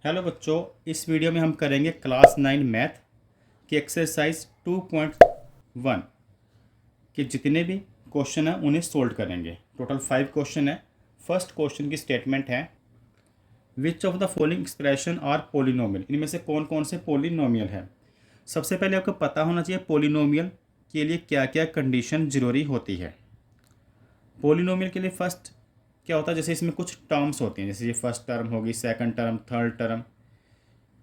Hello बच्चों, इस video में हम करेंगे क्लास 9 मैथ की एक्सरसाइज 2.1 के जितने भी क्वेश्चन हैं उन्हें सोल्व करेंगे। टोटल 5 क्वेश्चन है। फर्स्ट क्वेश्चन की स्टेटमेंट है, which of the following expression are polynomial. इनमें से कौन कौन से पोलिनोमियल है। सबसे पहले आपको पता होना चाहिए पोलिनोमियल के लिए क्या क्या कंडीशन ज़रूरी होती है। पोलिनोमियल के लिए फर्स्ट क्या होता है, जैसे इसमें कुछ टर्म्स होती हैं, जैसे ये फर्स्ट टर्म होगी, सेकंड टर्म, थर्ड टर्म।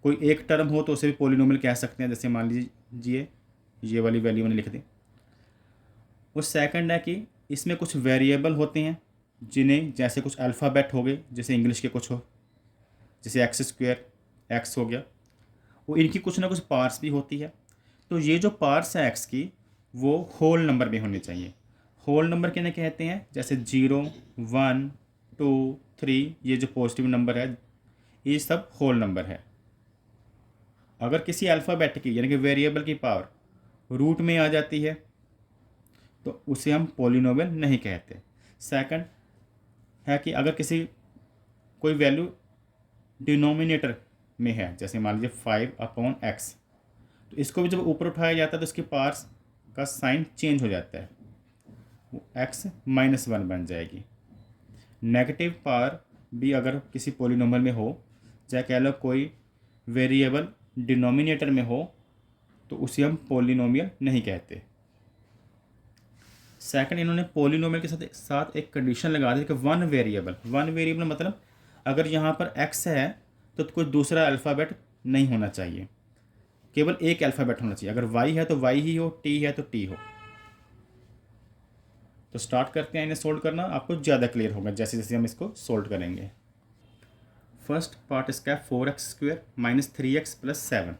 कोई एक टर्म हो तो उसे भी पोलिनोमियल कह सकते हैं। जैसे मान लीजिए ये वाली वैल्यू मैंने लिख दी। और सेकंड है कि इसमें कुछ वेरिएबल होते हैं जिन्हें, जैसे कुछ अल्फ़ाबेट हो गए, जैसे इंग्लिश के कुछ हो, जैसे एक्स स्क्वायर, एक्स हो गया। वो इनकी कुछ ना कुछ पार्ट्स भी होती है। तो ये जो पार्ट्स है एक्स की, वो होल नंबर में होने चाहिए। होल नंबर किन्हें कहते हैं, जैसे 0, 1, 2, 3, ये जो पॉजिटिव नंबर है ये सब होल नंबर है। अगर किसी अल्फ़ाबेट की यानी कि वेरिएबल की पावर रूट में आ जाती है तो उसे हम पोलिनोमियल नहीं कहते। सेकंड है कि अगर किसी कोई वैल्यू डिनोमिनेटर में है, जैसे मान लीजिए 5/x, तो इसको भी जब ऊपर उठाया जाता है तो इसके पार्ट्स का साइन चेंज हो जाता है, वो x-1 बन जाएगी। नेगेटिव पावर भी अगर किसी पोलिनोमियल में हो, चाहे कह लो कोई वेरिएबल डिनोमिनेटर में हो, तो उसे हम पोलिनोमियल नहीं कहते। सेकंड, इन्होंने पोलिनोमियल के साथ एक कंडीशन लगा दी कि वन वेरिएबल मतलब अगर यहाँ पर x है तो कोई दूसरा अल्फ़ाबेट नहीं होना चाहिए, केवल एक अल्फ़ाबेट होना चाहिए। अगर y है तो y ही हो, t है तो t हो। तो स्टार्ट करते हैं इन्हें सोल्व करना, आपको ज़्यादा क्लियर होगा जैसे जैसे हम इसको सोल्व करेंगे। फर्स्ट पार्ट इसका है 4x² - 3x + 7।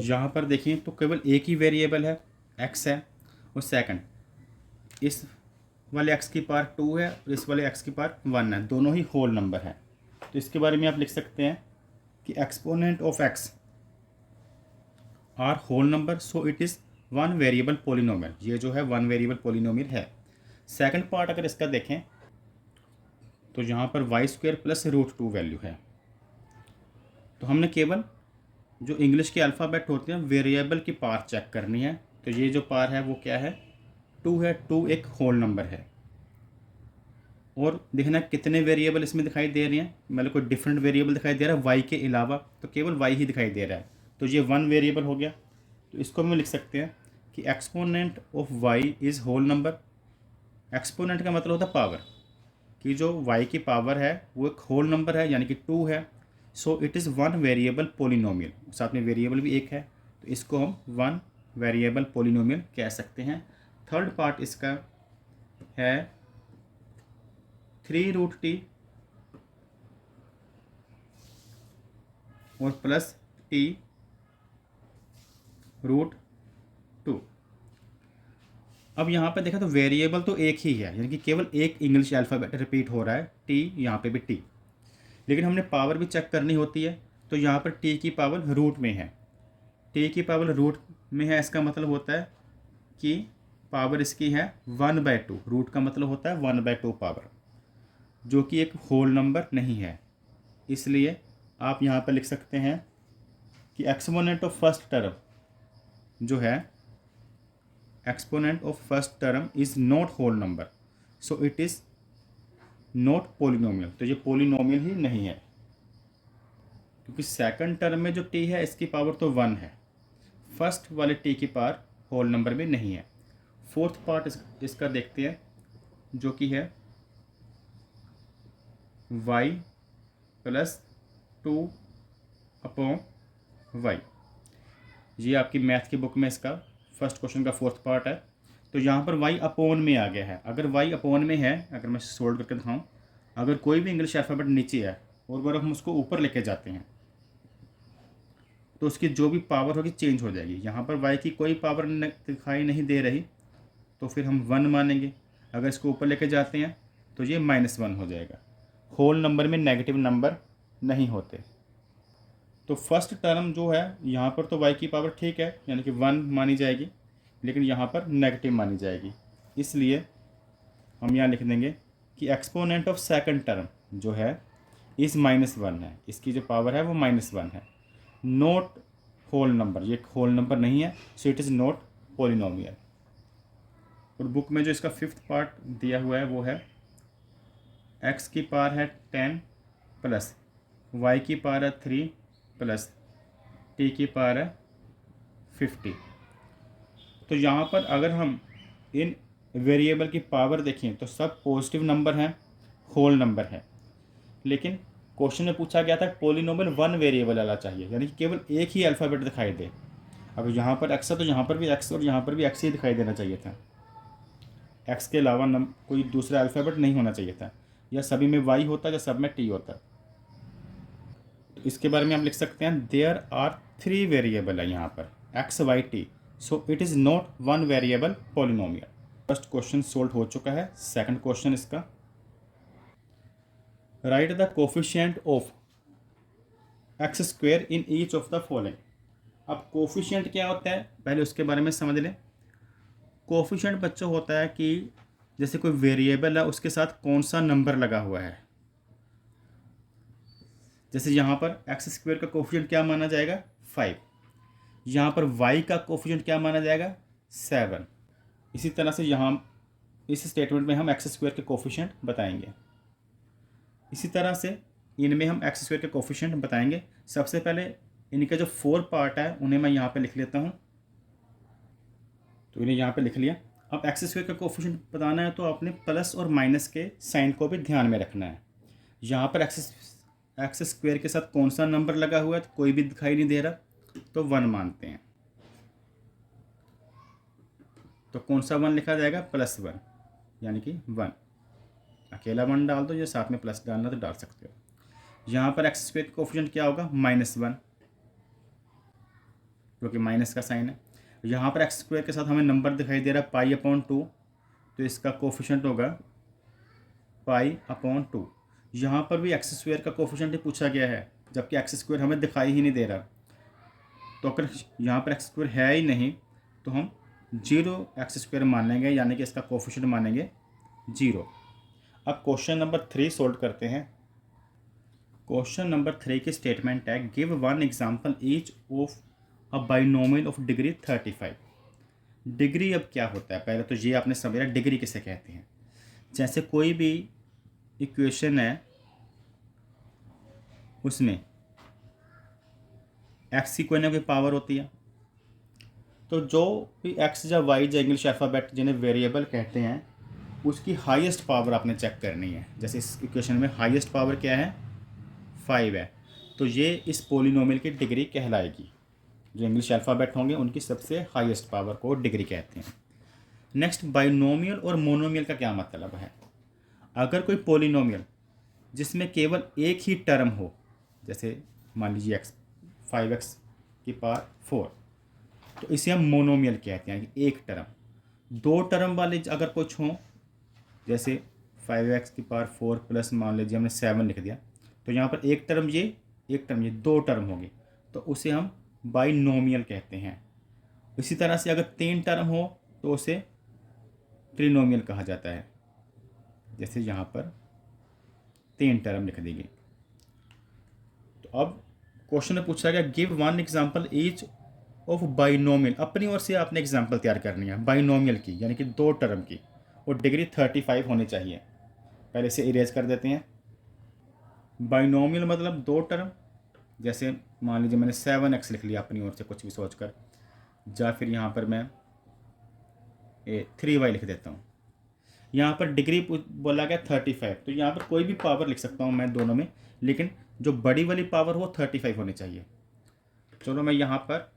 यहाँ पर देखिए तो केवल एक ही वेरिएबल है, x है। और सेकंड, इस वाले x की पावर 2 है और इस वाले x की पावर 1 है, दोनों ही होल नंबर है। तो इसके बारे में आप लिख सकते हैं कि exponent of x are whole number, so it is one variable polynomial. ये जो है वन वेरिएबल पोलिनोमियल है। सेकंड पार्ट अगर इसका देखें तो यहाँ पर y² + √2 वैल्यू है। तो हमने केवल जो इंग्लिश के अल्फ़ाबेट होते हैं वेरिएबल की पार चेक करनी है। तो ये जो पार है वो क्या है, 2 है। 2 एक होल नंबर है। और देखना कितने वेरिएबल इसमें दिखाई दे रहे हैं, मतलब कोई डिफरेंट वेरिएबल दिखाई दे रहा है y के अलावा, तो केवल y ही दिखाई दे रहा है। तो ये वन वेरिएबल हो गया। तो इसको हम लिख सकते हैं कि exponent of y is whole number. Exponent का मतलब होता है पावर, कि जो y की पावर है वो एक होल नंबर है, यानी कि 2 है। सो it is one variable polynomial, साथ में वेरिएबल भी एक है, तो इसको हम वन वेरिएबल पोलिनोमियल कह सकते हैं। थर्ड पार्ट इसका है 3√t और प्लस t√2। अब यहाँ पे देखा तो वेरिएबल तो एक ही है, यानी कि केवल एक इंग्लिश अल्फ़ाबेट रिपीट हो रहा है, t, यहाँ पे भी t। लेकिन हमने पावर भी चेक करनी होती है। तो यहाँ पर t की पावर रूट में है, t की पावर रूट में है, इसका मतलब होता है कि पावर इसकी है 1/2। रूट का मतलब होता है 1/2 पावर, जो कि एक होल नंबर नहीं है। इसलिए आप यहाँ पर लिख सकते हैं कि एक्सपोनेंट ऑफ फर्स्ट टर्म जो है, exponent of first term is not whole number, so it is not polynomial. तो ये पोलिनोमियल ही नहीं है, क्योंकि सेकंड टर्म में जो t है इसकी पावर तो 1 है, फर्स्ट वाले t की पावर होल नंबर में नहीं है। फोर्थ पार्ट इसका देखते हैं, जो कि है y + 2/y। ये आपकी मैथ की बुक में इसका फर्स्ट क्वेश्चन का फोर्थ पार्ट है। तो यहाँ पर y अपॉन में आ गया है। अगर y अपॉन में है, अगर मैं सोल्व करके दिखाऊँ, अगर कोई भी इंग्लिश अल्फ़ाबेट नीचे है और अगर हम उसको ऊपर लेके जाते हैं तो उसकी जो भी पावर होगी चेंज हो जाएगी। यहाँ पर y की कोई पावर दिखाई नहीं दे रही, तो फिर हम 1 मानेंगे। अगर इसको ऊपर लेके जाते हैं तो ये -1 हो जाएगा। होल नंबर में नेगेटिव नंबर नहीं होते। तो फर्स्ट टर्म जो है यहाँ पर तो y की पावर ठीक है, यानी कि 1 मानी जाएगी, लेकिन यहाँ पर नेगेटिव मानी जाएगी। इसलिए हम यहाँ लिख देंगे कि एक्सपोनेंट ऑफ सेकंड टर्म जो है इज़ -1 है, इसकी जो पावर है वो -1 है। नोट होल नंबर, ये होल नंबर नहीं है, सो इट इज़ नॉट पॉलिनोमियल। और बुक में जो इसका 5th पार्ट दिया हुआ है वो है x की पावर है 10 प्लस y की पावर है 3 प्लस t की पावर है 50। तो यहाँ पर अगर हम इन वेरिएबल की पावर देखें तो सब पॉजिटिव नंबर हैं, होल नंबर है। लेकिन क्वेश्चन में पूछा गया था पॉलिनोमियल 1 वेरिएबल वाला चाहिए, यानी कि केवल एक ही अल्फ़ाबेट दिखाई दे। अब यहाँ पर x है तो यहाँ पर भी x और यहाँ पर भी x ही दिखाई देना चाहिए था। x के अलावा कोई दूसरा अल्फ़ाबेट नहीं होना चाहिए था, या सभी में y होता या सब में t होता। तो इसके बारे में हम लिख सकते हैं देयर आर 3 वेरिएबल है यहाँ पर x y t, so it is not 1 variable polynomial. First question solve हो चुका है। सेकंड क्वेश्चन इसका, right the coefficient of x square in each of the following. अब कोफिशिएंट क्या होता है पहले उसके बारे में समझ लें। कोफिशिएंट बच्चों होता है कि जैसे कोई वेरिएबल है उसके साथ कौन सा नंबर लगा हुआ है। जैसे यहाँ पर एक्स स्क्वेयर का कोफिशिएंट क्या माना जाएगा 5, यहाँ पर y का कोफिशिएंट क्या माना जाएगा 7। इसी तरह से यहाँ इस स्टेटमेंट में हम एक्स स्क्वेयर के कोफिशिएंट बताएंगे। इसी तरह से इनमें हम एक्स स्क्वेयर के कोफिशिएंट बताएंगे। सबसे पहले इनका जो 4 पार्ट है उन्हें मैं यहाँ पे लिख लेता हूँ। तो इन्हें यहाँ पे लिख लिया। अब एक्स स्क्वेयर का कोफिशिएंट बताना है तो आपने प्लस और माइनस के साइन को भी ध्यान में रखना है। यहाँ पर एक्स स्क्वेयर के साथ कौन सा नंबर लगा हुआ है तो कोई भी दिखाई नहीं दे रहा, तो 1 मानते हैं। तो कौन सा 1 लिखा जाएगा +1, यानी कि 1। अकेला 1 डाल दो या साथ में प्लस डालना तो डाल सकते हो। यहाँ पर एक्स स्क्वेयर का कोफिशिएंट क्या होगा -1, क्योंकि माइनस का साइन है। यहाँ पर एक्स स्क्वेयर के साथ हमें नंबर दिखाई दे रहा है π/2, तो इसका कोफिशिएंट होगा π/2। यहाँ पर भी एक्स स्क्वेयर का कोफिशिएंट ही पूछा गया है, जबकि एक्स स्क्वेयर हमें दिखाई ही नहीं दे रहा। तो अगर यहाँ पर एक्स स्क्वेयर है ही नहीं तो हम 0 एक्स स्क्वेयर मानेंगे, यानी कि इसका कोफिशिएंट मानेंगे 0। अब क्वेश्चन नंबर 3 सोल्व करते हैं। क्वेश्चन नंबर 3 की स्टेटमेंट है give 1 example each of a binomial of degree 35। Degree अब क्या होता है पहले तो ये आपने समझा डिग्री किसे कहते हैं। जैसे कोई भी इक्वेशन है उसमें एक्स की कोई ना कोई पावर होती है, तो जो भी एक्स या वाई या इंग्लिश अल्फ़ाबेट जिन्हें वेरिएबल कहते हैं उसकी हाईएस्ट पावर आपने चेक करनी है। जैसे इस इक्वेशन में हाईएस्ट पावर क्या है 5 है, तो ये इस पॉलिनोमियल की डिग्री कहलाएगी। जो इंग्लिश अल्फ़ाबेट होंगे उनकी सबसे हाईएस्ट पावर को डिग्री कहते हैं। नेक्स्ट बाइनोमियल और मोनोमियल का क्या मतलब है। अगर कोई पॉलिनोमियल जिसमें केवल एक ही टर्म हो, जैसे मान लीजिए 5x की पावर 4, तो इसे हम मोनोमियल कहते हैं कि एक टर्म। 2 टर्म वाले अगर कुछ हों, जैसे 5x की पावर 4 प्लस मान लीजिए हमने 7 लिख दिया, तो यहाँ पर एक टर्म ये 2 टर्म होगी, तो उसे हम बाइनोमियल कहते हैं। इसी तरह से अगर 3 टर्म हो तो उसे ट्रिनोमियल कहा जाता है। जैसे यहाँ पर 3 टर्म लिख देंगे। तो अब क्वेश्चन में पूछा गया give 1 example each of binomial. अपनी ओर से आपने एग्जाम्पल तैयार करनी है बाइनोमियल की, यानी कि 2 टर्म की, और डिग्री 35 होनी चाहिए। पहले से इरेज कर देते हैं। बाइनोमियल मतलब 2 टर्म, जैसे मान लीजिए मैंने 7x लिख लिया अपनी ओर से कुछ भी सोचकर, या फिर यहाँ पर मैं 3y लिख देता हूँ। यहाँ पर डिग्री बोला गया 35, तो यहाँ पर कोई भी पावर लिख सकता हूँ मैं दोनों में, लेकिन जो बड़ी वाली पावर हो 35 होनी चाहिए। चलो मैं यहाँ पर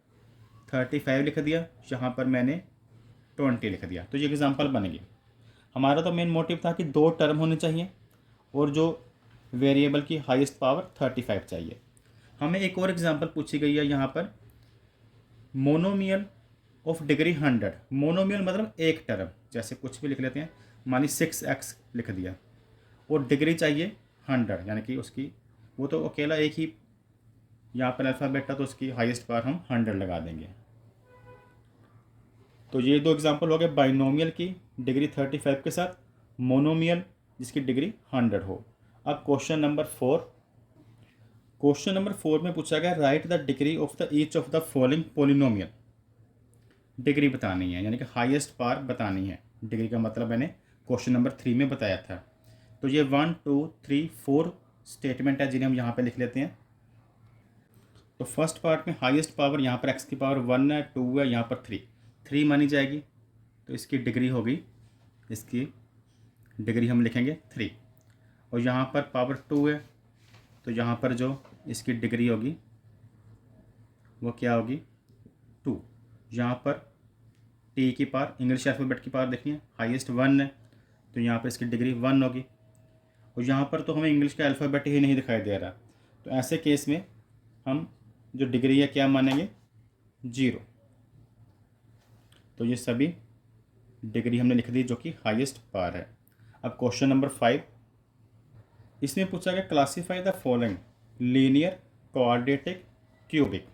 35 लिख दिया, यहाँ पर मैंने 20 लिख दिया, तो ये एग्जाम्पल बन गया। हमारा तो मेन मोटिव था कि 2 टर्म होने चाहिए और जो वेरिएबल की हाईएस्ट पावर 35 चाहिए। हमें एक और एग्जांपल पूछी गई है यहाँ पर मोनोमियल ऑफ डिग्री 100। मोनोमियल मतलब एक टर्म, जैसे कुछ भी लिख लेते हैं, मानी 6x लिख दिया और डिग्री चाहिए 100, यानी कि उसकी वो तो अकेला एक ही यहाँ पर अल्फ़ाबेट है, तो उसकी हाईएस्ट पावर हम 100 लगा देंगे। तो ये 2 एग्जांपल हो गए बाइनोमियल की डिग्री 35 के साथ, मोनोमियल जिसकी डिग्री 100 हो। अब क्वेश्चन नंबर 4 क्वेश्चन नंबर 4 में पूछा गया right the degree of the each of the following polynomial. Degree बतानी है, यानी कि हाईएस्ट पावर बतानी है। डिग्री का मतलब मैंने क्वेश्चन नंबर 3 में बताया था। तो ये 1 2 3 4 स्टेटमेंट है जिन्हें हम यहाँ पे लिख लेते हैं। तो फर्स्ट पार्ट में हाईएस्ट पावर यहाँ पर x की पावर 1 है, 2 है, यहाँ पर 3 मानी जाएगी। तो इसकी डिग्री होगी, इसकी डिग्री हम लिखेंगे 3। और यहाँ पर पावर 2 है, तो यहाँ पर जो इसकी डिग्री होगी वो क्या होगी 2। यहाँ पर टी की पावर, इंग्लिश अल्फ़ाबेट की पावर देखनी है, हाईएस्ट 1 है, तो यहाँ पर इसकी डिग्री 1 होगी। और यहाँ पर तो हमें इंग्लिश का अल्फ़ाबेट ही नहीं दिखाई दे रहा, तो ऐसे केस में हम जो डिग्री है क्या मानेंगे 0। तो ये सभी डिग्री हमने लिख दी जो कि हाईएस्ट पावर है। अब क्वेश्चन नंबर 5, इसमें पूछा गया classify the following linear, quadratic, cubic.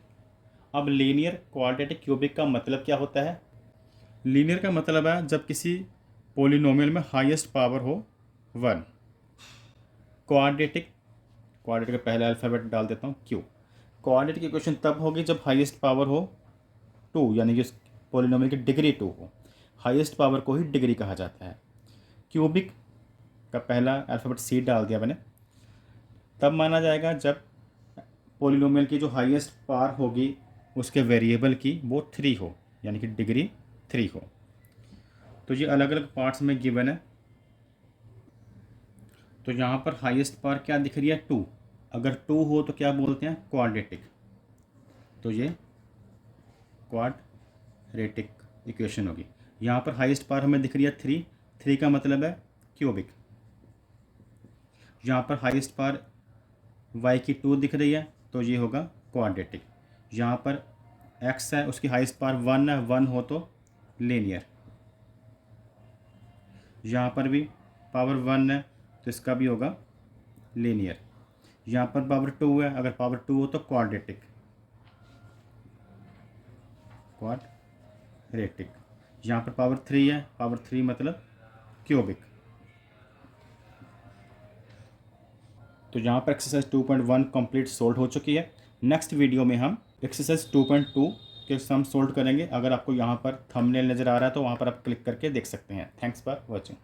अब लीनियर, क्वाड्रेटिक, क्यूबिक का मतलब क्या होता है? लीनियर का मतलब है जब किसी पोलिनोमियल में हाईएस्ट पावर हो 1। क्वाड्रेटिक, क्वाड्रेटिक का पहला अल्फ़ाबेट डाल देता हूँ Q। क्वाड्रेटिक इक्वेशन तब होगी जब हाईएस्ट पावर हो 2, यानी कि उस पोलिनोमियल की डिग्री 2 हो। हाईएस्ट पावर को ही डिग्री कहा जाता है। क्यूबिक का पहला अल्फ़ाबेट C डाल दिया मैंने, तब माना जाएगा जब पोलिनोमियल की जो हाईएस्ट पावर होगी उसके वेरिएबल की वो 3 हो, यानी कि डिग्री 3 हो। तो ये अलग अलग पार्ट्स में गिवन है। तो यहाँ पर हाईएस्ट पावर क्या दिख रही है 2। अगर 2 हो तो क्या बोलते हैं क्वाड्रेटिक। तो ये क्वाड्रेटिक इक्वेशन होगी। यहाँ पर हाईएस्ट पावर हमें दिख रही है 3 का मतलब है क्यूबिक। यहाँ पर हाईएस्ट पावर y की 2 दिख रही है, तो ये होगा क्वाड्रेटिक। यहाँ पर x है, उसकी हाईएस्ट पावर 1 है, 1 हो तो लीनियर। यहाँ पर भी पावर 1 है, तो इसका भी होगा लीनियर। यहाँ पर पावर 2 है, अगर पावर 2 हो तो क्वाड्रेटिक। यहाँ पर पावर 3 है, पावर 3 मतलब क्यूबिक। तो यहाँ पर एक्सरसाइज 2.1 कंप्लीट सोल्व हो चुकी है। नेक्स्ट वीडियो में हम एक्सरसाइज 2.2 के सम सोल्व करेंगे। अगर आपको यहाँ पर थंबनेल नज़र आ रहा है तो वहाँ पर आप क्लिक करके देख सकते हैं। Thanks for watching.